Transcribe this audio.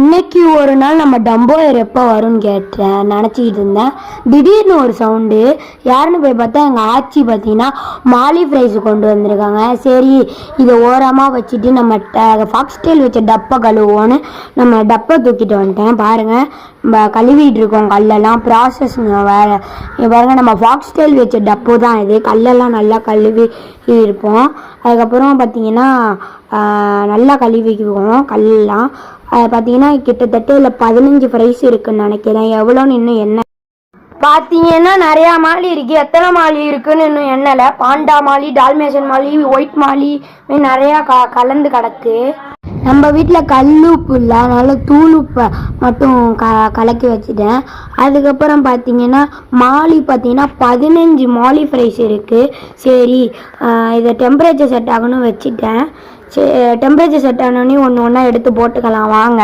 இன்னைக்கு ஒரு நாள் நம்ம டம்போயர் எப்போ வரும்னு கேட்டேன் நினச்சிக்கிட்டு இருந்தேன். திடீர்னு ஒரு சவுண்டு. யாருன்னு போய் பார்த்தா எங்கள் ஆச்சி பார்த்தீங்கன்னா மாலி ஃப்ரைஸ் கொண்டு வந்திருக்காங்க. சரி, இதை ஓரமாக வச்சுட்டு நம்ம ஃபாக்ஸ்டைல் வச்ச டப்பை கழுவோன்னு நம்ம டப்பை தூக்கிட்டு வந்துட்டேன். பாருங்கள், நம்ம கழுவிட்டு இருக்கோம் கல்லெல்லாம். ப்ராசஸ் வேறு பாருங்கள், நம்ம ஃபாக்ஸ்டைல் வச்ச டப்பு தான் இது. கல்லெல்லாம் நல்லா கழுவி இருப்போம். அதுக்கப்புறம் பார்த்தீங்கன்னா நல்லா கழுவிக்குவோம் கல்லெல்லாம். பார்த்தீங்கன்னா கிட்டத்தட்ட இல்லை 15 ஃப்ரைஸ் இருக்குன்னு நினைக்கிறேன். எவ்வளோன்னு இன்னும் என்ன பார்த்தீங்கன்னா நிறையா மாலி இருக்குது. எத்தனை மாலி இருக்குன்னு இன்னும் எண்ணலை. பாண்டா மாலி, டால்மேஷன் மாலி, ஒயிட் மாலி நிறையா கலந்து கிடக்கு. நம்ம வீட்டில் கல்லுப்பு இல்லை, அதனால தூளுப்பை மட்டும் கலக்கி வச்சுட்டேன். அதுக்கப்புறம் பார்த்தீங்கன்னா மாலி பார்த்தீங்கன்னா 15 மாலி ஃப்ரைஸ் இருக்குது. சரி, இதை டெம்பரேச்சர் செட் ஆகணும்னு வச்சுட்டேன். டெம்பரேச்சர் செட் ஆனோடனே ஒன்று ஒன்றா எடுத்து போட்டுக்கலாம் வாங்க.